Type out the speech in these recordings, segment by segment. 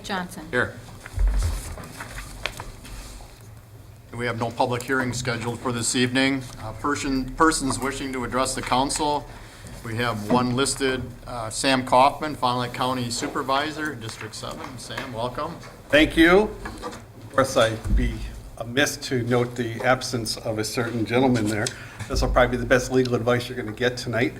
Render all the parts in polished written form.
Johnson. Here. We have no public hearing scheduled for this evening. Persons wishing to address the council, we have one listed, Sam Kaufman, Fond du Lac County Supervisor, District 7. Sam, welcome. Thank you. Of course, I'd be amiss to note the absence of a certain gentleman there. This will probably be the best legal advice you're going to get tonight.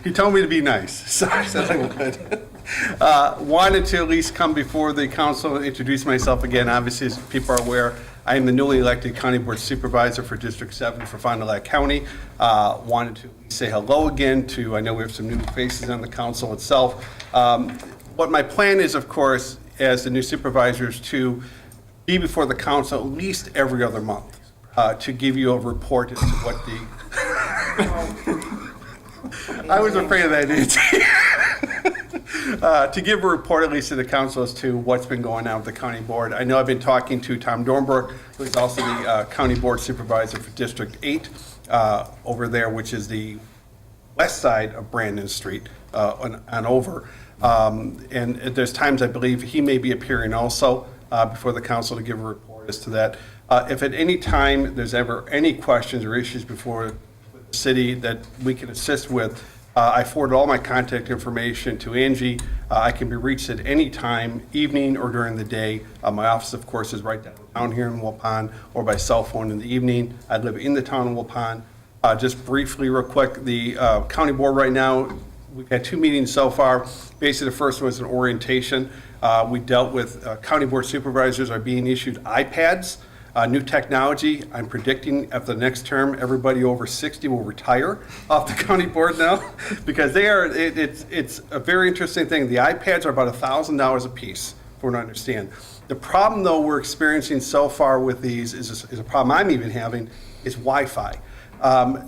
He told me to be nice, so I said I would. Wanted to at least come before the council and introduce myself again. Obviously, as people are aware, I am the newly elected County Board Supervisor for District 7 for Fond du Lac County. Wanted to say hello again to, I know we have some new faces on the council itself. What my plan is, of course, as the new supervisors, to be before the council at least every other month to give you a report as to what the... I was afraid of that, Nancy. To give a report at least to the council as to what's been going on with the county board. I know I've been talking to Tom Dornbrook, who is also the county board supervisor for District 8 over there, which is the west side of Brandon Street on over. And there's times I believe he may be appearing also before the council to give a report as to that. If at any time there's ever any questions or issues before the city that we can assist with, I forwarded all my contact information to Angie. I can be reached at any time, evening or during the day. My office, of course, is right down here in Waupun, or by cell phone in the evening. I live in the town of Waupun. Just briefly, real quick, the county board right now, we've had 2 meetings so far. Basically, the first one was an orientation. We dealt with county board supervisors are being issued iPads. New technology, I'm predicting after the next term, everybody over 60 will retire off the county board now, because they are, it's a very interesting thing. The iPads are about $1,000 a piece, for what I understand. The problem, though, we're experiencing so far with these is a problem I'm even having, is Wi-Fi.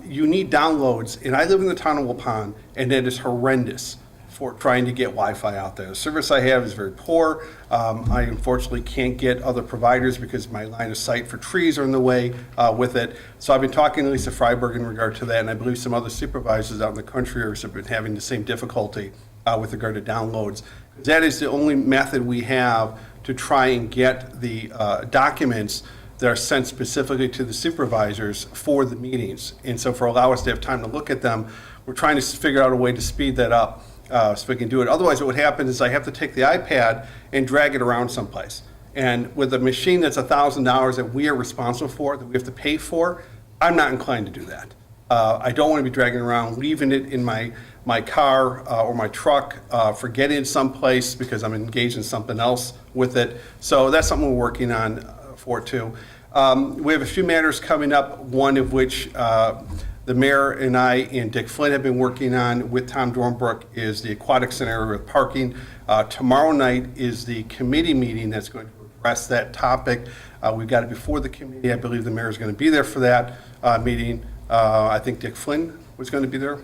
You need downloads, and I live in the town of Waupun, and it is horrendous for trying to get Wi-Fi out there. The service I have is very poor. I unfortunately can't get other providers because my line of sight for trees are in the way with it. So I've been talking to Lisa Freiberg in regard to that, and I believe some other supervisors out in the country have been having the same difficulty with regard to downloads. That is the only method we have to try and get the documents that are sent specifically to the supervisors for the meetings. And so for allow us to have time to look at them, we're trying to figure out a way to speed that up. So we can do it. Otherwise, what would happen is I have to take the iPad and drag it around someplace. And with a machine that's $1,000 that we are responsible for, that we have to pay for, I'm not inclined to do that. I don't want to be dragging around, leaving it in my car or my truck, forgetting it someplace because I'm engaged in something else with it. So that's something we're working on for too. We have a few matters coming up, one of which the mayor and I and Dick Flynn have been working on with Tom Dornbrook is the aquatic center with parking. Tomorrow night is the committee meeting that's going to address that topic. We've got it before the committee. I believe the mayor is going to be there for that meeting. I think Dick Flynn was going to be there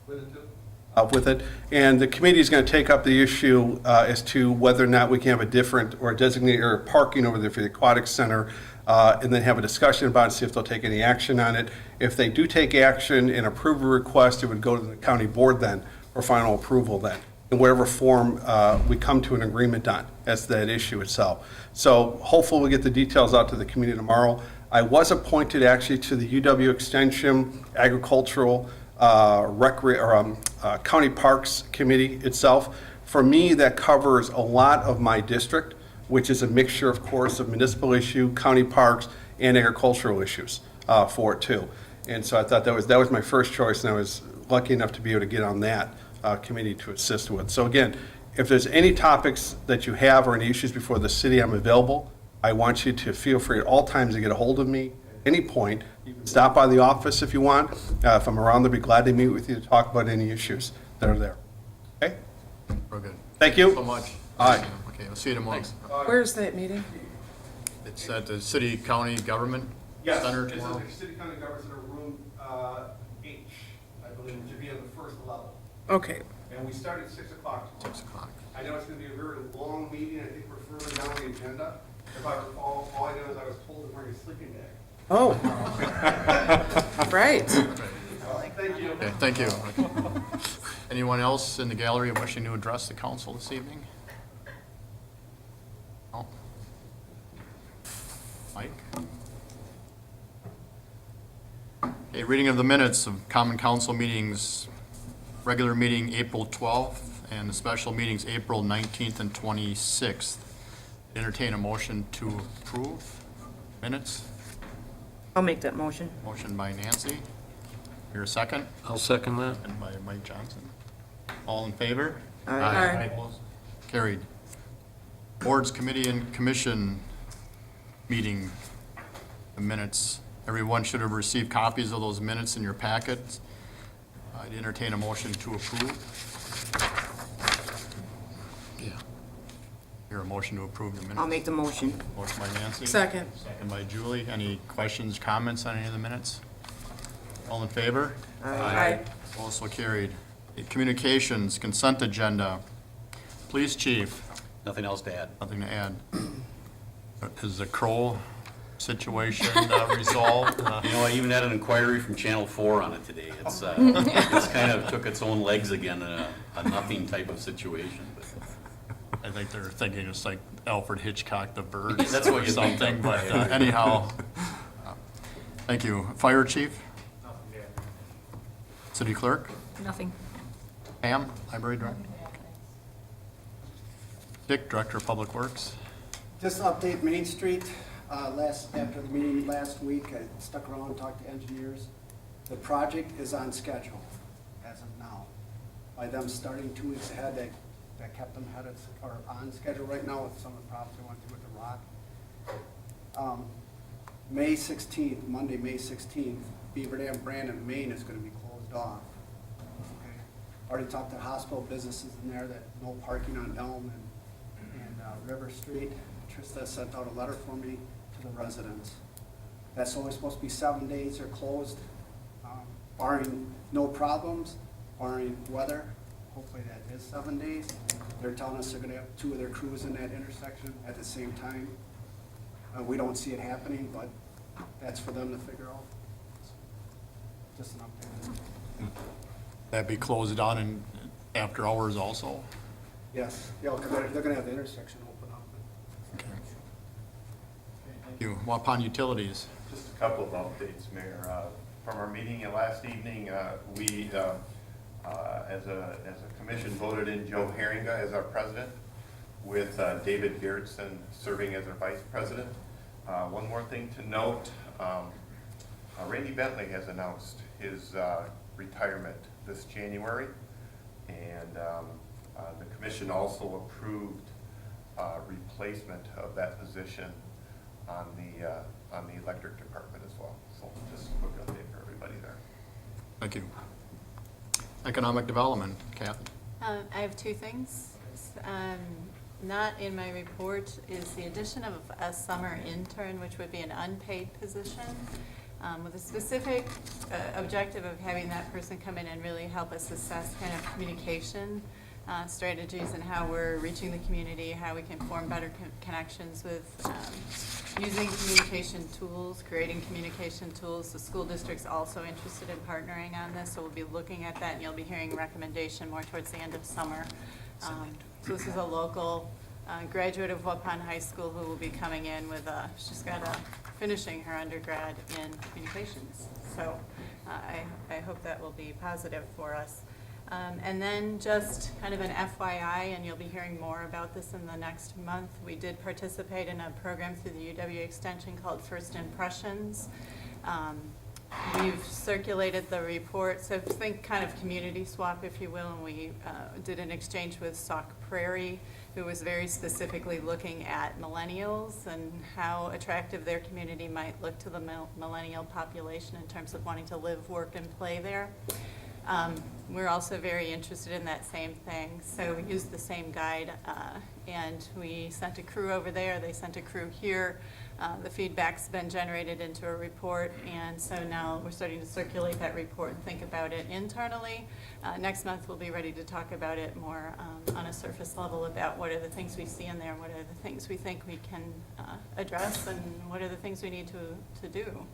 with it. And the committee is going to take up the issue as to whether or not we can have a different or a designated area of parking over there for the aquatic center. And then have a discussion about it, see if they'll take any action on it. If they do take action and approve a request, it would go to the county board then for final approval then, in whatever form we come to an agreement on as to that issue itself. So hopefully we'll get the details out to the community tomorrow. I was appointed actually to the UW Extension Agricultural County Parks Committee itself. For me, that covers a lot of my district, which is a mixture, of course, of municipal issue, county parks, and agricultural issues for it too. And so I thought that was my first choice, and I was lucky enough to be able to get on that committee to assist with. So again, if there's any topics that you have or any issues before the city, I'm available. I want you to feel free at all times to get a hold of me at any point. You can stop by the office if you want. If I'm around, I'll be glad to meet with you to talk about any issues that are there. Okay? We're good. Thank you. So much. All right. Okay, we'll see you tomorrow. Where's that meeting? It's at the City County Government Center tomorrow. It's the City County Government Center, room H, I believe, which would be on the first level. Okay. And we start at 6 o'clock tomorrow. 6 o'clock. I know it's going to be a very long meeting. I think we're further down the agenda. If I recall, all I know is I was told to bring a sleeping bag. Oh. Right. Thank you. Okay, thank you. Anyone else in the gallery wishing to address the council this evening? Mike? A reading of the minutes of common council meetings, regular meeting April 12th, and the special meetings April 19th and 26th. Entertain a motion to approve minutes. I'll make that motion. Motion by Nancy. Here a second. I'll second that. And by Mike Johnson. All in favor? Aye. Opposed? Carried. Boards, committee, and commission meeting minutes. Everyone should have received copies of those minutes in your packets. I'd entertain a motion to approve. Yeah. Here a motion to approve the minutes. I'll make the motion. Motion by Nancy. Second. Second by Julie. Any questions, comments on any of the minutes? All in favor? Aye. Also carried. Communications, consent agenda. Police chief, Nothing else to add. nothing to add. Is the Kroll situation resolved? You know, I even had an inquiry from Channel 4 on it today. It's kind of took its own legs again in a nothing type of situation. But I think they're thinking it's like Alfred Hitchcock, the bird. That's what or you think. something, but anyhow. Thank you. Fire chief? City clerk? Nothing. Pam, library director? Dick, director of public works? Just to update Main Street, after the meeting last week, I stuck around and talked to engineers. The project is on schedule as of now. By them starting 2 weeks ahead, that kept them headed, or on schedule right now with some of the problems they went through with the rock. May 16th, Monday, May 16th, Beaver Dam, Brandon, Maine is gonna be closed off. Okay. Already talked to hospital businesses in there that no parking on Elm and River Street. Trista sent out a letter for me to the residents. That's only supposed to be 7 days they're closed, barring no problems, barring weather. Hopefully that is 7 days. They're telling us they're gonna have 2 of their crews in that intersection at the same time. We don't see it happening, but that's for them to figure out. Just an update. That'd be closed down in after hours also? Yes, yeah, because they're gonna have the intersection open up. Okay. Thank you. Waupun Utilities. Just a couple of updates, Mayor. From our meeting last evening, we, as a commission, voted in Joe Herringa as our president, with David Gerritsen serving as our vice president. One more thing to note, Randy Bentley has announced his retirement this January, and the commission also approved replacement of that position on the electric department as well. So just a quick update for everybody there. Thank you. Economic development, Kathy. I have 2 things. Not in my report is the addition of a summer intern, which would be an unpaid position, with a specific objective of having that person come in and really help us assess kind of communication strategies and how we're reaching the community, how we can form better connections with using communication tools, creating communication tools. The school district's also interested in partnering on this, so we'll be looking at that, and you'll be hearing a recommendation more towards the end of summer. So this is a local graduate of Waupun High School who will be coming in with she's got finishing her undergrad in communications. So I hope that will be positive for us. And then just kind of an FYI, and you'll be hearing more about this in the next month, we did participate in a program through the UW Extension called First Impressions. We've circulated the report, so think kind of community swap, if you will, and we did an exchange with Sauk Prairie, who was very specifically looking at millennials and how attractive their community might look to the millennial population in terms of wanting to live, work, and play there. We're also very interested in that same thing, so we used the same guide, and we sent a crew over there, they sent a crew here. The feedback's been generated into a report, and so now we're starting to circulate that report and think about it internally. Next month we'll be ready to talk about it more on a surface level about what are the things we see in there, what are the things we think we can address, and what are the things we need to do.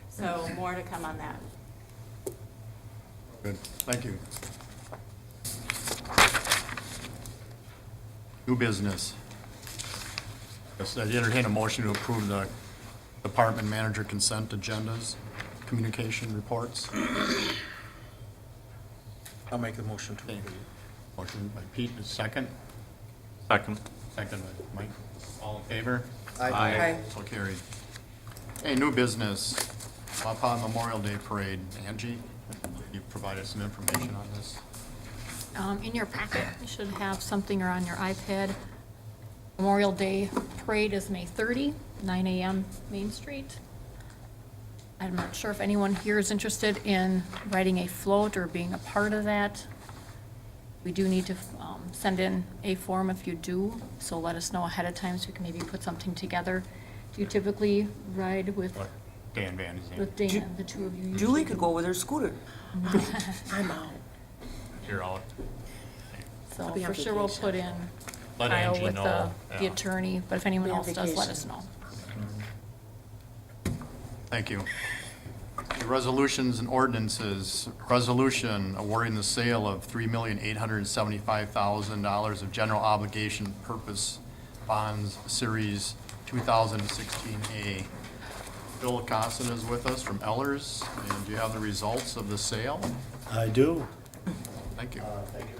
So more to come on that. Good, thank you. New business. Yes, I entertain a motion to approve the department manager consent agendas, communication reports. I'll make the motion to Okay. approve. Motion by Pete, is second. Second. Second by Mike. All in favor? Aye. So carried. Hey, new business, Waupun Memorial Day Parade. Angie, you provided some information on this. In your packet, you should have something, or on your iPad. Memorial Day Parade is May 30, 9 a.m. Main Street. I'm not sure if anyone here is interested in riding a float or being a part of that. We do need to send in a form if you do, so let us know ahead of time so we can maybe put something together. Do you typically ride with Dan Van is in. Dan, the two of you? Julie could go with her scooter. I'm out. Here, I'll So I'll be on for sure we'll vacation. put in let Kyle Angie with know. the attorney, but if anyone Be on else does, let vacation. us know. Thank you. Resolutions and ordinances. Resolution awarding the sale of $3,875,000 of general obligation purpose bonds, Series 2016A. Bill Costin is with us from Ellers, and do you have the results of the sale? I do. Thank you.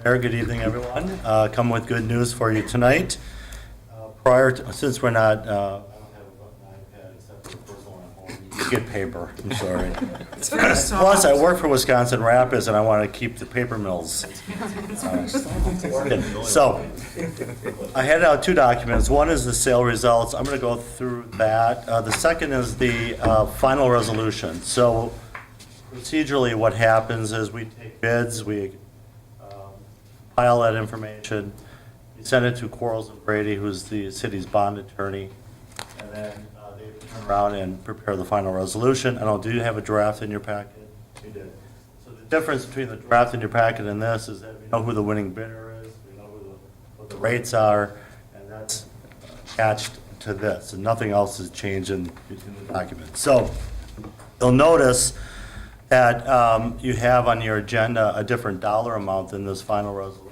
Mayor, good evening, everyone. Come with good news for you tonight. Since we're not, I don't have an iPad except for the personal one at home. You get paper, I'm sorry. It's very soft. Plus, I work for Wisconsin Rapids, and I want to keep the paper mills. So, I handed out two documents. One is the sale results. I'm going to go through that. The second is the final resolution. So, procedurally, what happens is we take bids, we file that information, we send it to Quarles and Brady, who's the city's bond attorney, and then they turn around and prepare the final resolution. I don't, do you have a draft in your packet? You did. So the difference between the draft in your packet and this is that we know who the winning bidder is, we know what the rates are, and that's attached to this, and nothing else has changed in the document. So you'll notice that you have on your agenda a different dollar amount than this final resolution.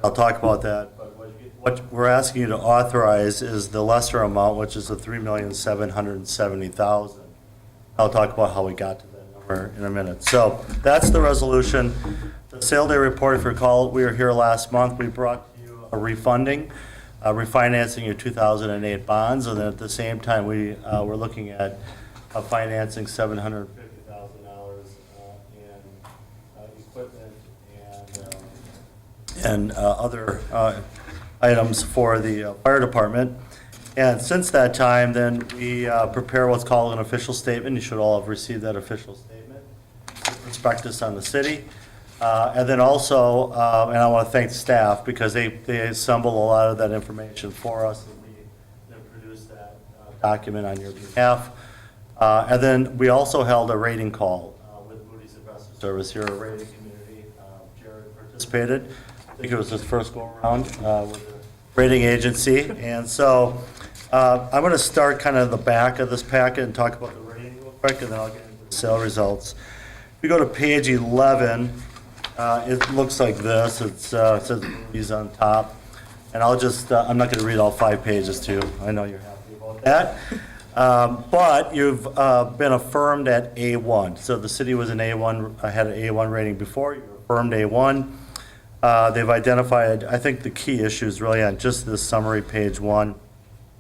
I'll talk about that, but what we're asking you to authorize is the lesser amount, which is the $3,770,000. I'll talk about how we got to that number in a minute. So that's the resolution. The sale day report, if you recall, we were here last month. We brought you a refinancing your 2008 bonds, and then at the same time, we were looking at financing $750,000 in equipment and other items for the fire department. And since that time, then we prepare what's called an official statement. You should all have received that official statement, prospectus on the city. And then also, and I want to thank the staff because they assemble a lot of that information for us, and we then produce that document on your behalf. And then we also held a rating call with Moody's Investment Service. You're a rating community. Jared participated. I think it was his first go-around with the rating agency. And so I'm going to start kind of the back of this packet and talk about the rating real quick, and then I'll get into the sale results. If you go to page 11, it looks like this. It says Moody's on top. And I'll just, I'm not going to read all 5 pages to you. I know you're happy about that. But you've been affirmed at A1. So the city was an A1, had an A1 rating before. You're affirmed A1. They've identified, I think the key issues really on just this summary, page 1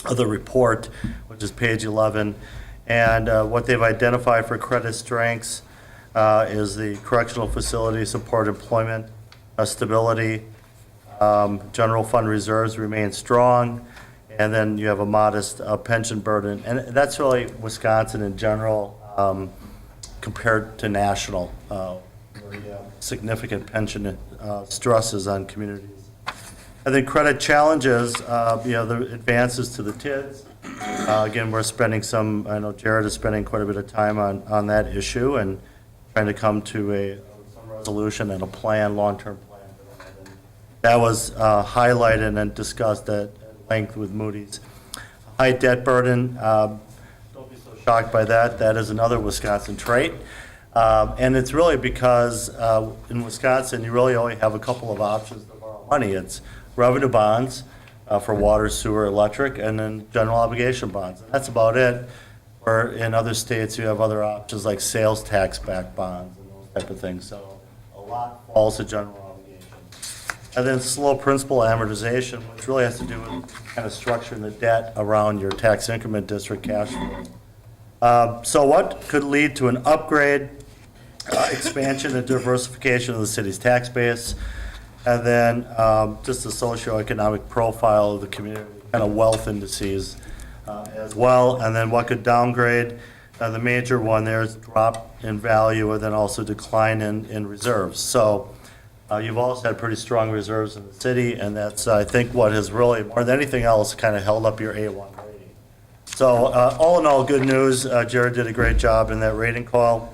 of the report, which is page 11. And what they've identified for credit strengths is the correctional facility support employment stability. General fund reserves remain strong. And then you have a modest pension burden. And that's really Wisconsin in general compared to national, where you have significant pension stresses on communities. And then credit challenges, the advances to the TIDs. Again, we're spending I know Jared is spending quite a bit of time on that issue and trying to come to some resolution and a plan, long-term plan. That was highlighted and discussed at length with Moody's. High debt burden, don't be so shocked by that. That is another Wisconsin trait. And it's really because in Wisconsin, you really only have a couple of options to borrow money. It's revenue bonds for water, sewer, electric, and then general obligation bonds. That's about it. Or in other states, you have other options like sales tax backed bonds and those type of things. So a lot falls to general obligation. And then slow principal amortization, which really has to do with kind of structuring the debt around your tax increment district cash flow. So what could lead to an upgrade, expansion and diversification of the city's tax base, and then just the socioeconomic profile of the community, kind of wealth indices as well, and then what could downgrade. The major one there is drop in value and then also decline in reserves. So you've also had pretty strong reserves in the city, and that's, I think, what has really, more than anything else, kind of held up your A1 rating. So all in all, good news. Jared did a great job in that rating call,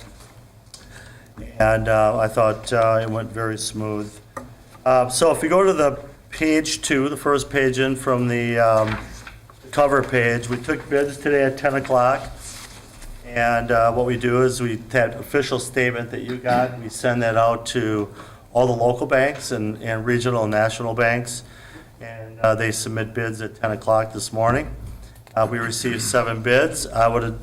and I thought it went very smooth. So if you go to the page 2, the first page in from the cover page, we took bids today at 10 o'clock. And what we do is that official statement that you got, we send that out to all the local banks and regional and national banks. And they submit bids at 10 o'clock this morning. We received 7 bids. I would have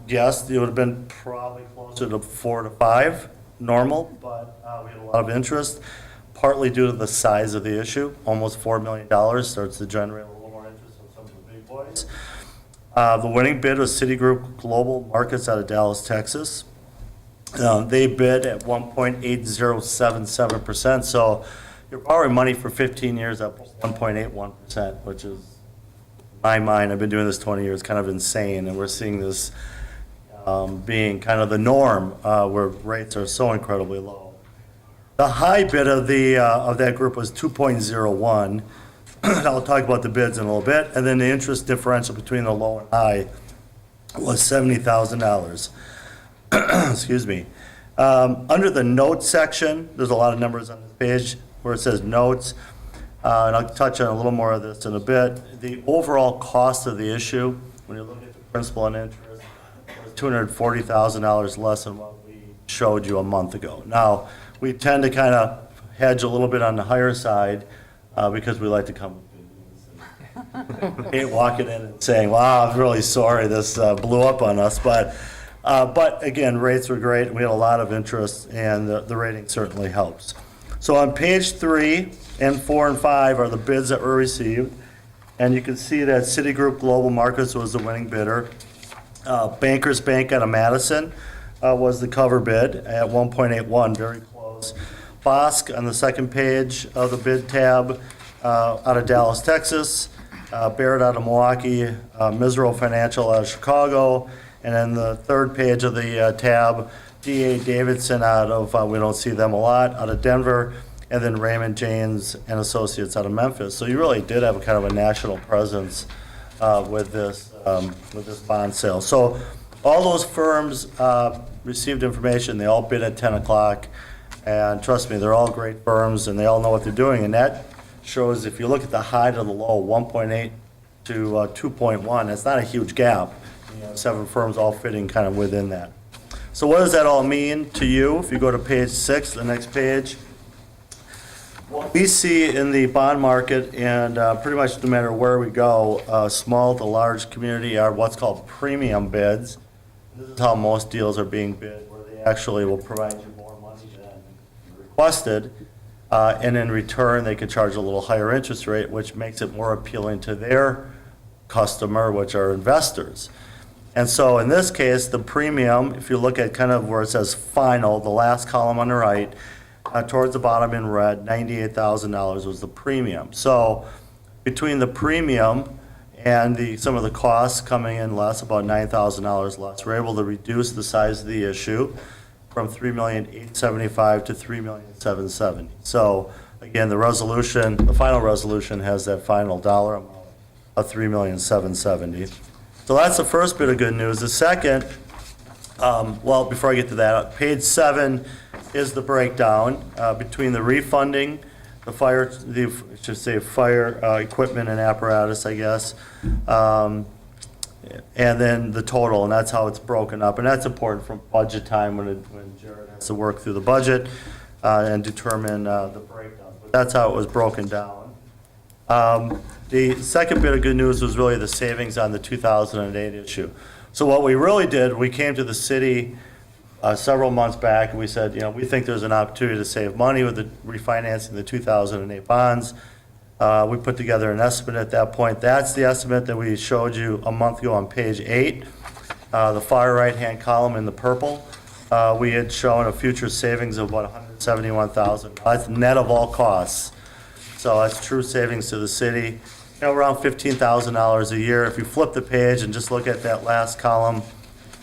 guessed it would have been probably closer to 4 to 5 normal, but we had a lot of interest, partly due to the size of the issue. Almost $4 million starts to generate a little more interest in some of the big boys. The winning bid was Citigroup Global Markets out of Dallas, Texas. They bid at 1.8077%, so you're borrowing money for 15 years at 1.81%, which is, in my mind, I've been doing this 20 years, kind of insane, and we're seeing this being kind of the norm where rates are so incredibly low. The high bid of that group was 2.01. I'll talk about the bids in a little bit, and then the interest differential between the low and high was $70,000. Excuse me. Under the notes section, there's a lot of numbers on this page where it says notes, and I'll touch on a little more of this in a bit. The overall cost of the issue, when you look at the principal and interest, was $240,000 less than what we showed you a month ago. Now, we tend to kind of hedge a little bit on the higher side, because we like to come with good news. Hate walking in and saying, wow, I'm really sorry this blew up on us. But again, rates were great, and we had a lot of interest, and the rating certainly helps. So on page 3 and 4 and 5 are the bids that were received. And you can see that Citigroup Global Markets was the winning bidder. Bankers Bank out of Madison was the cover bid at 1.81, very close. Bosque on the second page of the bid tab out of Dallas, Texas, Barrett out of Milwaukee, Mizro Financial out of Chicago, and then the third page of the tab, D.A. Davidson out of, we don't see them a lot, out of Denver, and then Raymond James and Associates out of Memphis. So you really did have a kind of a national presence with this bond sale. So all those firms received information. They all bid at 10 o'clock. And trust me, they're all great firms, and they all know what they're doing. And that shows, if you look at the high to the low, 1.8 to 2.1, that's not a huge gap. 7 firms all fitting kind of within that. So what does that all mean to you? If you go to page 6, the next page, what we see in the bond market, and pretty much no matter where we go, small to large community, are what's called premium bids. This is how most deals are being bid, where they actually will provide you more money than requested, and in return, they can charge a little higher interest rate, which makes it more appealing to their customer, which are investors. And so in this case, the premium, if you look at kind of where it says final, the last column on the right, towards the bottom in red, $98,000 was the premium. So between the premium and some of the costs coming in less, about $9,000 less, we're able to reduce the size of the issue from $3,875,000 to $3,770,000. So again, the final resolution has that final dollar amount of $3,770,000. So that's the first bit of good news. The second, well, before I get to that, page 7 is the breakdown between the refunding, the fire equipment and apparatus, I guess, and then the total, and that's how it's broken up. And that's important from budget time when Jared has to work through the budget and determine the breakdown. But that's how it was broken down. The second bit of good news was really the savings on the 2008 issue. So what we really did, we came to the city several months back, and we said, we think there's an opportunity to save money with the refinancing the 2008 bonds. We put together an estimate at that point. That's the estimate that we showed you a month ago on page 8, the far right-hand column in the purple. We had shown a future savings of about $171,000. That's net of all costs. So that's true savings to the city, around $15,000 a year. If you flip the page and just look at that last column,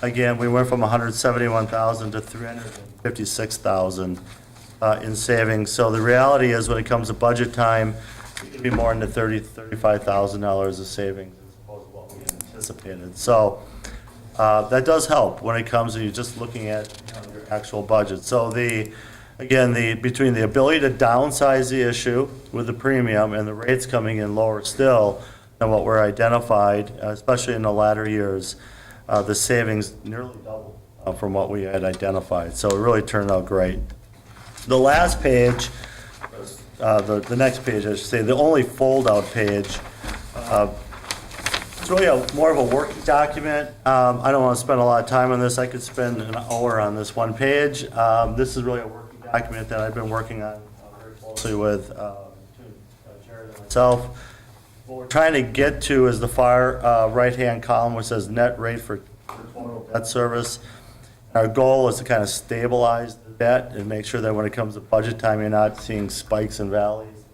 again, we went from $171,000 to $356,000 in savings. So the reality is, when it comes to budget time, it could be more than $35,000 of savings as opposed to what we anticipated. So that does help when it comes to you just looking at your actual budget. So between the ability to downsize the issue with the premium and the rates coming in lower still than what were identified, especially in the latter years, the savings nearly doubled from what we had identified. So it really turned out great. The last page, the next page, I should say, the only fold-out page, it's really more of a working document. I don't want to spend a lot of time on this. I could spend an hour on this one page. This is really a working document that I've been working on very closely with Jared and myself. What we're trying to get to is the far right-hand column, which says net rate for total debt service. Our goal is to kind of stabilize the debt and make sure that when it comes to budget time, you're not seeing spikes and valleys.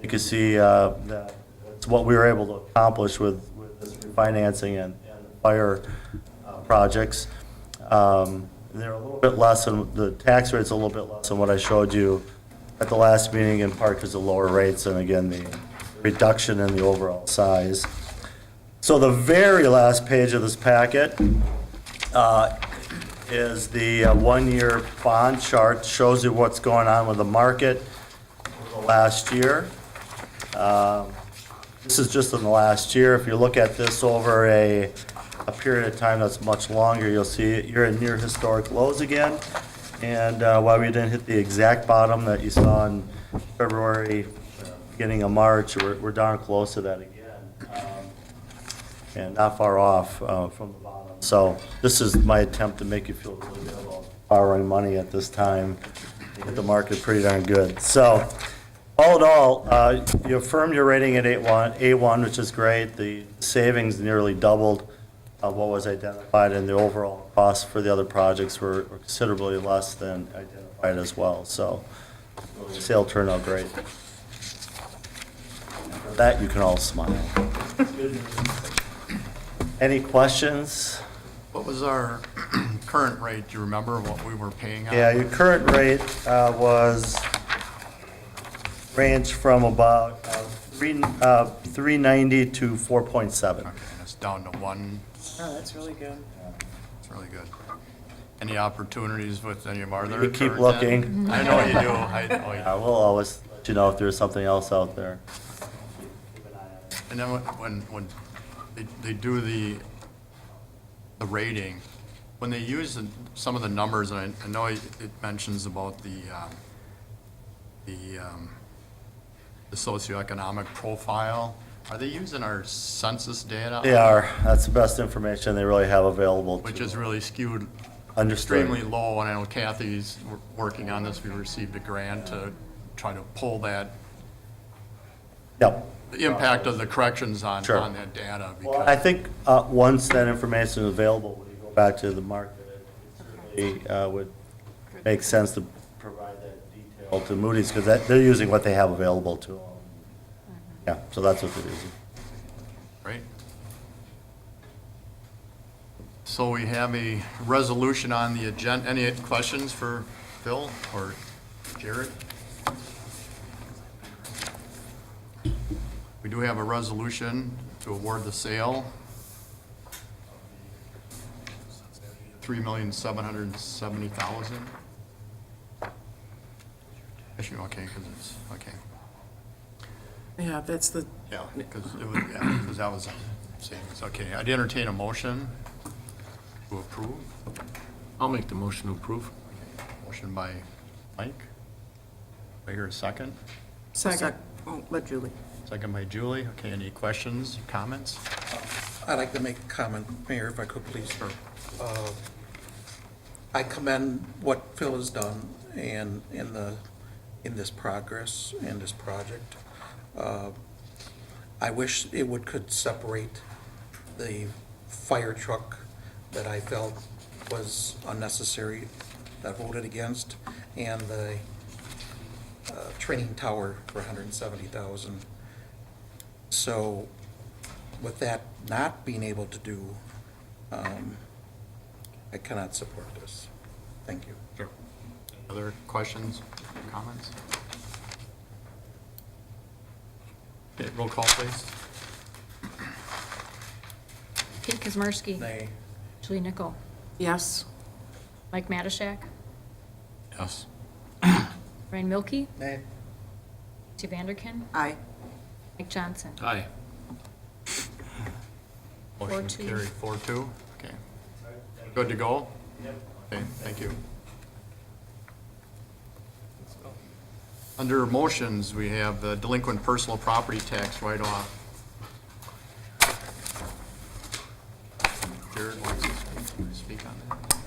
You can see that it's what we were able to accomplish with this refinancing and fire projects. They're a little bit less than, the tax rate's a little bit less than what I showed you at the last meeting, in part because of lower rates and, again, the reduction in the overall size. So the very last page of this packet is the one-year bond chart. Shows you what's going on with the market over the last year. This is just in the last year. If you look at this over a period of time that's much longer, you'll see you're at near historic lows again. And while we didn't hit the exact bottom that you saw in February, beginning of March, we're darn close to that again, and not far off from the bottom. So this is my attempt to make you feel really good about borrowing money at this time. Get the market pretty darn good. So all in all, you affirmed your rating at A1, which is great. The savings nearly doubled what was identified, and the overall costs for the other projects were considerably less than identified as well. So the sale turned out great. For that, you can all smile. Any questions? What was our current rate? Do you remember what we were paying on? Yeah, your current rate was ranged from about 390 to 4.7. Okay, that's down to 1. Oh, that's really good. It's really good. Any opportunities with any of our other? We keep current looking. debt? I know you do. I know you do. We'll always let you know if there's something else out there. And then when they do the rating, when they use some of the numbers, and I know it mentions about the socioeconomic profile, are they using our census data? They are. That's the best information they really have available. Which is really skewed Understood. extremely low, and I know Kathy's working on this. We received a grant to try to pull that, Yep. the impact of the corrections on Sure. that data. Well, I think once that information is available, when you go back to the market, it certainly would make sense to provide that detail to Moody's, because they're using what they have available to them. Yeah, so that's what they're using. Right. So we have a resolution on the agenda. Any questions for Phil or Jared? We do have a resolution to award the sale. $3,770,000. Actually, okay, because it's, okay. Yeah, that's the, Yeah, because that was savings. Okay, I'd entertain a motion to approve. I'll make the motion to approve. Motion by Mike. Do I hear a second? second. Oh, let Julie. Second by Julie. Okay, any questions, comments? I'd like to make a comment, Mayor, if I could, please. I commend what Phil has done and in this progress and this project. I wish it could separate the fire truck that I felt was unnecessary, that I voted against, and the training tower for $170,000. So with that not being able to do, I cannot support this. Thank you. Sure. Other questions, comments? Okay, roll call, please. Pete Kazmarski. Nay. Julie Nichol. Yes. Mike Matishak. Yes. Ryan Milky. Nay. Steve Vanderkin. Aye. Mike Johnson. Aye. Motion 4-2. carried 4-2. Okay. Good to go? Okay, thank you. Under motions, we have the delinquent personal property tax write-off. Jared wants to speak on that.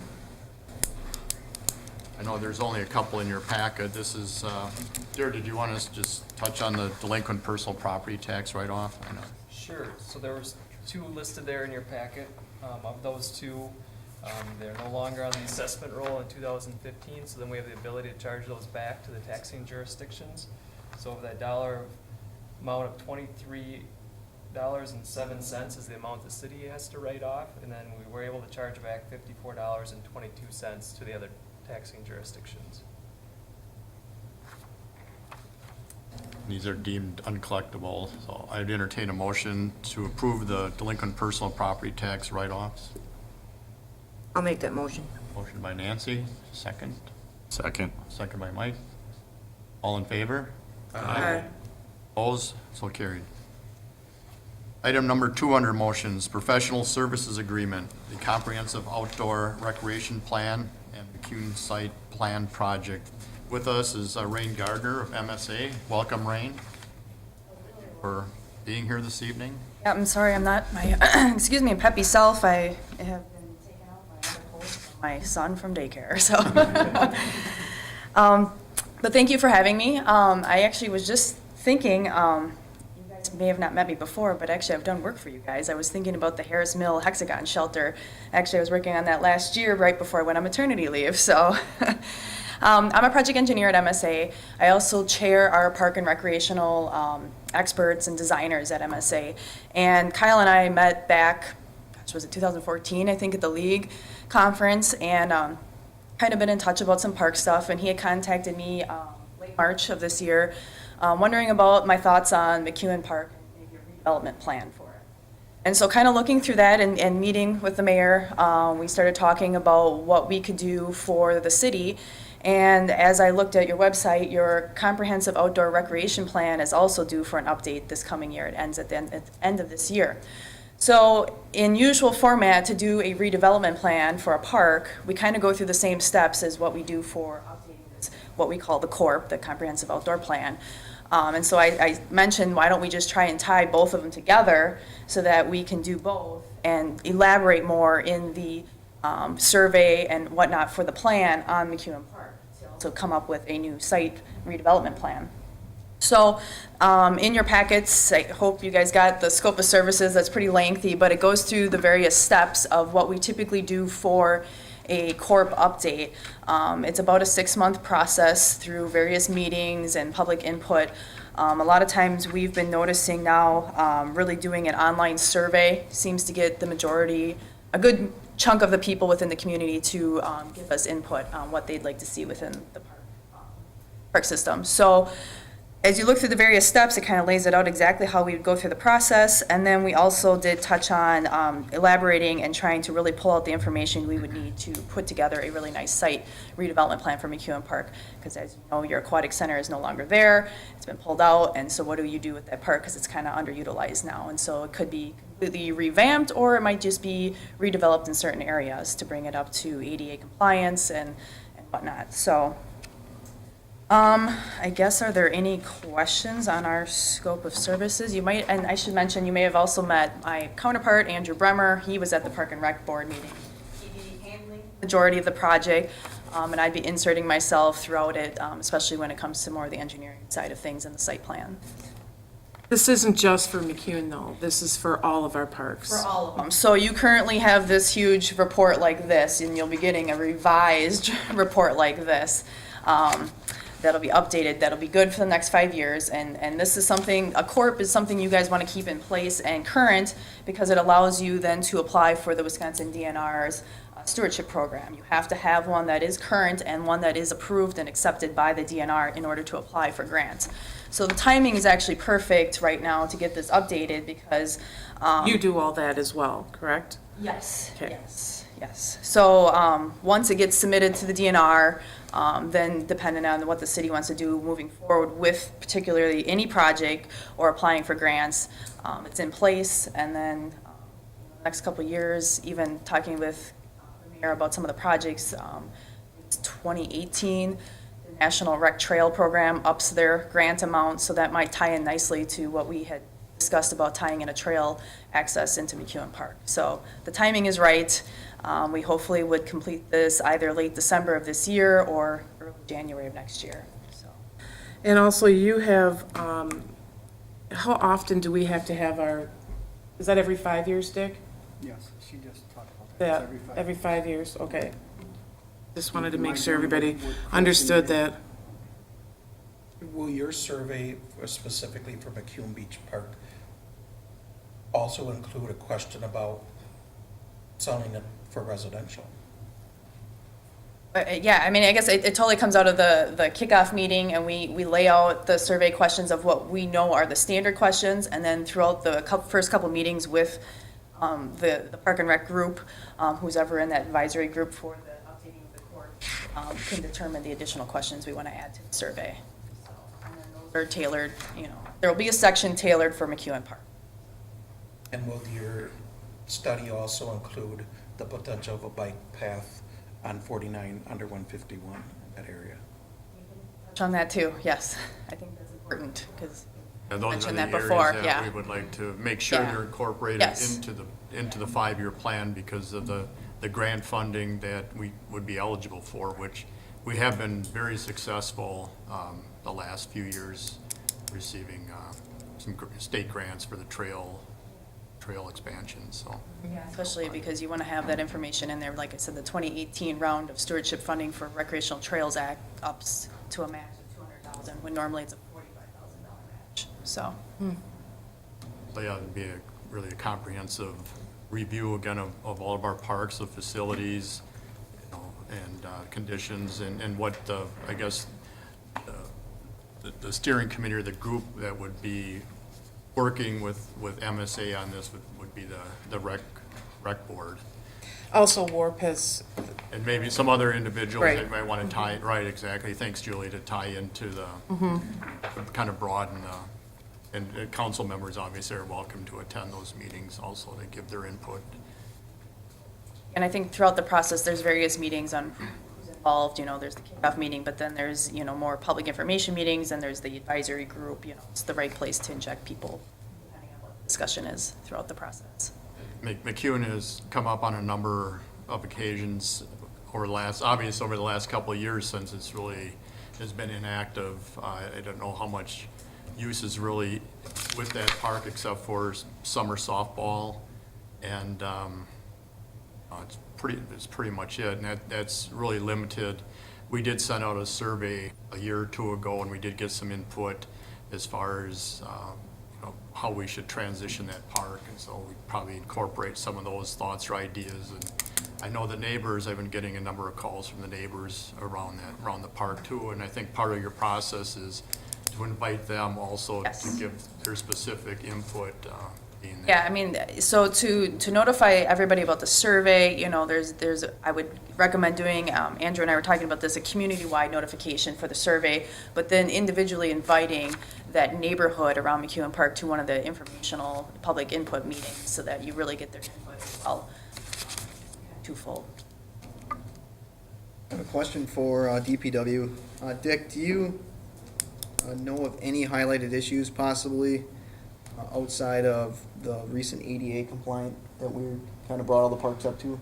I know there's only a couple in your packet. This is, Jared, did you want us to just touch on the delinquent personal property tax write-off? I know. Sure, so there was two listed there in your packet. Of those two, they're no longer on the assessment roll in 2015, so then we have the ability to charge those back to the taxing jurisdictions. So of that dollar amount of $23.07 is the amount the city has to write off, and then we were able to charge back $54.22 to the other taxing jurisdictions. These are deemed uncollectible, so I'd entertain a motion to approve the delinquent personal property tax write-offs. I'll make that motion. Motion by Nancy, second. Second. Second by Mike. All in favor? Aye. Opposed? So carried. Item number 2 under motions, professional services agreement, the comprehensive outdoor recreation plan and McCune site plan project. With us is Rain Gardner of MSA. Welcome, Rain, for being here this evening. Yeah, I'm sorry, I'm not my, excuse me, peppy self. I have been taken out by another cold from my son from daycare, so. But thank you for having me. I actually was just thinking, you guys may have not met me before, but actually I've done work for you guys. I was thinking about the Harris Mill Hexagon Shelter. Actually, I was working on that last year right before I went on maternity leave, so. I'm a project engineer at MSA. I also chair our park and recreational experts and designers at MSA. And Kyle and I met back, gosh, was it 2014, I think, at the League conference, and kind of been in touch about some park stuff. And he had contacted me late March of this year, wondering about my thoughts on McEwen Park and maybe a redevelopment plan for it. And so kind of looking through that and meeting with the mayor, we started talking about what we could do for the city. And as I looked at your website, your comprehensive outdoor recreation plan is also due for an update this coming year. It ends at the end of this year. So in usual format, to do a redevelopment plan for a park, we kind of go through the same steps as what we do for updating this, what we call the CORP, the Comprehensive Outdoor Plan. And so I mentioned, why don't we just try and tie both of them together so that we can do both and elaborate more in the survey and whatnot for the plan on McEwen Park to also come up with a new site redevelopment plan. So in your packets, I hope you guys got the scope of services. That's pretty lengthy, but it goes through the various steps of what we typically do for a CORP update. It's about a 6-month process through various meetings and public input. A lot of times we've been noticing now really doing an online survey seems to get the majority, a good chunk of the people within the community to give us input on what they'd like to see within the park system. So as you look through the various steps, it kind of lays it out exactly how we would go through the process. And then we also did touch on elaborating and trying to really pull out the information we would need to put together a really nice site redevelopment plan for McEwen Park. Because as you know, your aquatic center is no longer there. It's been pulled out. And so what do you do with that park? Because it's kind of underutilized now. And so it could be completely revamped, or it might just be redeveloped in certain areas to bring it up to ADA compliance and whatnot. So I guess, are there any questions on our scope of services? You might, and I should mention, you may have also met my counterpart, Andrew Bremer. He was at the Park and Rec Board meeting. He'd be handling the majority of the project, and I'd be inserting myself throughout it, especially when it comes to more of the engineering side of things and the site plan. This isn't just for McCune, though. This is for all of our parks. For all of them. So you currently have this huge report like this, and you'll be getting a revised report like this. That'll be updated, that'll be good for the next 5 years, and this is something, a corp is something you guys want to keep in place and current, because it allows you then to apply for the Wisconsin DNR's stewardship program. You have to have one that is current and one that is approved and accepted by the DNR in order to apply for grants. So the timing is actually perfect right now to get this updated, because You do all that as well, correct? yes, Okay. yes. So once it gets submitted to the DNR, then depending on what the city wants to do moving forward with particularly any project or applying for grants, it's in place. And then next couple of years, even talking with the mayor about some of the projects, it's 2018, the National Rec Trail Program ups their grant amount, so that might tie in nicely to what we had discussed about tying in a trail access into McEwen Park. So the timing is right. We hopefully would complete this either late December of this year or early January of next year, so. And also, you have, how often do we have to have our, is that every 5 years, Dick? Yes, she just talked about that. Yeah, It's every 5 years, okay. Just wanted to make Mind sure you, everybody we're understood closing that. Will your survey specifically for McCune Beach Park also include a question about selling it for residential? Yeah, I mean, I guess it totally comes out of the kickoff meeting, and we lay out the survey questions of what we know are the standard questions, and then throughout the first couple meetings with the Park and Rec group, who's ever in that advisory group for the updating of the court, can determine the additional questions we want to add to the survey. So, and then those are tailored, there will be a section tailored for McEwen Park. And will your study also include the potential of a bike path on 49 under 151 in that area? Touch on that too, yes. I think that's important, because And those are mentioned the that before, areas that yeah. we would like to make sure Yeah. they're incorporated Yes. into the 5-year plan because of the grant funding that we would be eligible for, which we have been very successful the last few years receiving some state grants for the trail expansion, so. Yeah, especially because you want to have that information in there. Like I said, the 2018 round of stewardship funding for Recreational Trails Act ups to a match of $200,000, when normally it's a $45,000 match, so. So yeah, it'd be really a comprehensive review again of all of our parks, of facilities, and conditions, and what I guess the steering committee or the group that would be working with MSA on this would be the rec board. Also, WARP has, And maybe some other individuals Right. that might want to tie, right, exactly. Thanks, Julie, to tie into the, kind of broaden and council members obviously are welcome to attend those meetings also to give their input. And I think throughout the process, there's various meetings on who's involved, there's the kickoff meeting, but then there's, more public information meetings, and there's the advisory group, it's the right place to inject people, depending on what the discussion is throughout the process. McEwen has come up on a number of occasions over the last couple of years since it's really has been inactive. I don't know how much use is really with that park except for summer softball, and it's pretty much it, and that's really limited. We did send out a survey a year or two ago, and we did get some input as far as how we should transition that park, and so we probably incorporate some of those thoughts or ideas. And I know the neighbors, I've been getting a number of calls from the neighbors around the park too, and I think part of your process is to invite them also Yes. to give their specific input being there. Yeah, I mean, so to notify everybody about the survey, I would recommend doing, Andrew and I were talking about this, a community-wide notification for the survey, but then individually inviting that neighborhood around McEwen Park to one of the informational public input meetings so that you really get their input as well. Twofold. I have a question for DPW. Dick, do you know of any highlighted issues possibly outside of the recent ADA compliant that we kind of brought all the parks up to?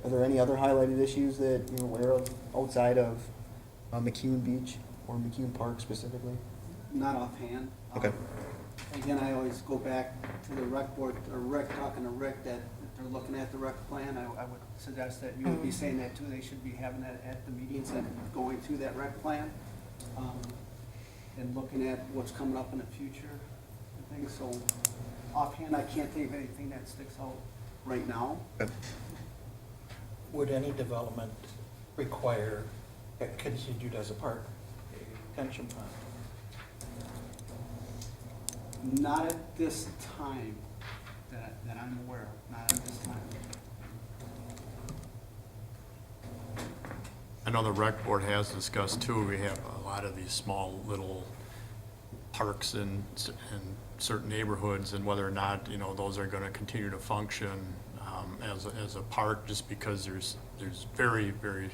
Are there any other highlighted issues that you're aware of outside of McCune Beach or McCune Park specifically? Not offhand. Okay. Again, I always go back to the rec board, or Rick, talking to Rick, that if they're looking at the rec plan, I would suggest that you would be saying that too. They should be having that at the meetings and going through that rec plan, and looking at what's coming up in the future and things. So offhand, I can't think of anything that sticks out right now. Would any development require it continued as a park, a pension fund? Not at this time that I'm aware of, not at this time. I know the rec board has discussed too, we have a lot of these small little parks in certain neighborhoods, and whether or not, you know, those are gonna continue to function as a park, just because there's very, very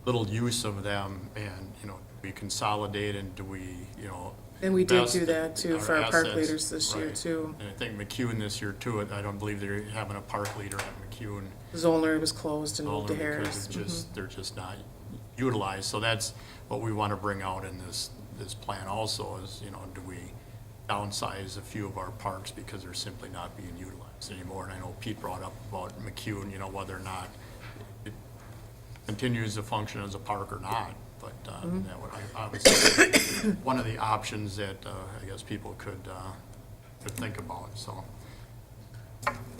little use of them, and, you know, we consolidate and do we, you know. And we did invest do that too our for our park assets, leaders this year right. too. And I think McCune this year too, I don't believe they're having a park leader at McCune. Zollner was closed and moved to Only because Harris. it's just, they're just not utilized. So that's what we want to bring out in this plan also is, you know, do we downsize a few of our parks because they're simply not being utilized anymore? And I know Pete brought up about McCune, you know, whether or not it continues to function as a park or not. But that would obviously one of the options that I guess people could think about. So,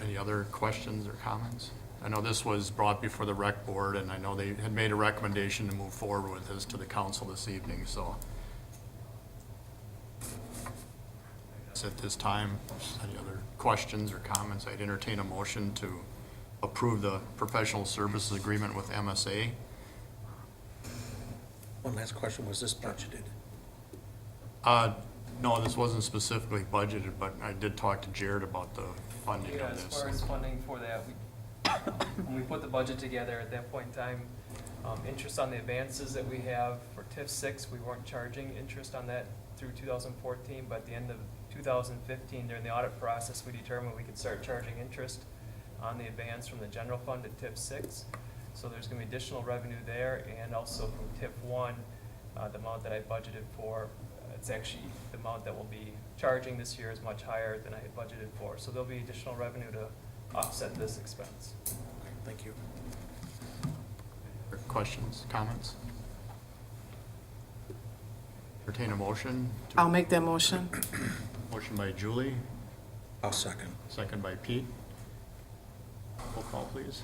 any other questions or comments? I know this was brought before the rec board, and I know they had made a recommendation to move forward with this to the council this evening. So, at this time, any other questions or comments? I'd entertain a motion to approve the professional services agreement with MSA. One last question, was this budgeted? No, this wasn't specifically budgeted, but I did talk to Jared about the funding Yeah, of as this. far as funding for that, when we put the budget together at that point in time, interest on the advances that we have for TIF 6, we weren't charging interest on that through 2014, but at the end of 2015, during the audit process, we determined we could start charging interest on the advance from the general fund at TIF 6. So there's going to be additional revenue there, and also from TIF 1, the amount that I budgeted for, it's actually the amount that we'll be charging this year is much higher than I had budgeted for. So there'll be additional revenue to offset this expense. Okay, thank you. Questions, comments? Entertain a motion. I'll make that motion. Motion by Julie, I'll second. second by Pete. Roll call, please.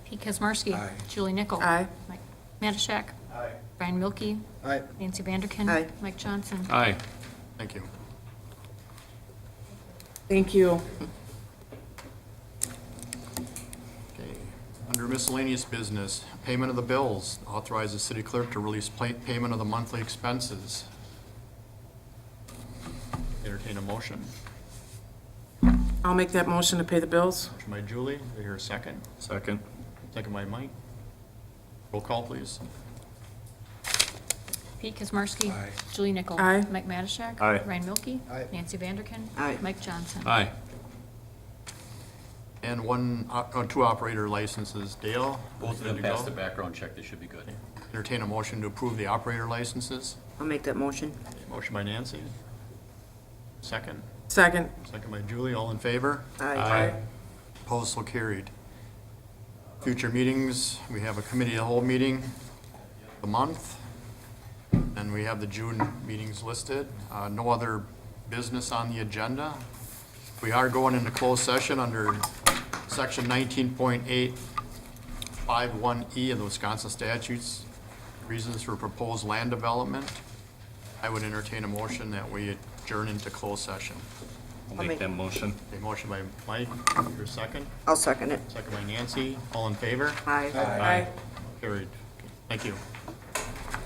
Pete Kazmarski. Aye. Julie Nickel. Aye. Mike Matischak. Aye. Brian Milky. Aye. Nancy Vanderkin. Aye. Mike Johnson. Aye. Thank you. Thank you. Okay, under miscellaneous business, payment of the bills. Authorize the city clerk to release payment of the monthly expenses. Entertain a motion. I'll make that motion to pay the bills. Motion by Julie, do I hear a second? Second. Second by Mike. Roll call, please. Pete Kazmarski. Aye. Julie Nickel. Aye. Mike Matischak. Aye. Ryan Milky. Aye. Nancy Vanderkin. Aye. Mike Johnson. Aye. And two operator licenses. Dale? Both of good them to passed go? the background check, they should be good. Entertain a motion to approve the operator licenses. I'll make that motion. Motion by Nancy. Second. Second. Second by Julie. All in favor? Aye. Opposed, so carried. Future meetings, we have a committee of the whole meeting a month, and we have the June meetings listed. No other business on the agenda. We are going into closed session under section 19.851E of the Wisconsin statutes, reasons for proposed land development. I would entertain a motion that we adjourn into closed session. I'll make- make that motion. A motion by Mike, your second. I'll second it. Second by Nancy. All in favor? Aye. Aye. Carried. Thank you.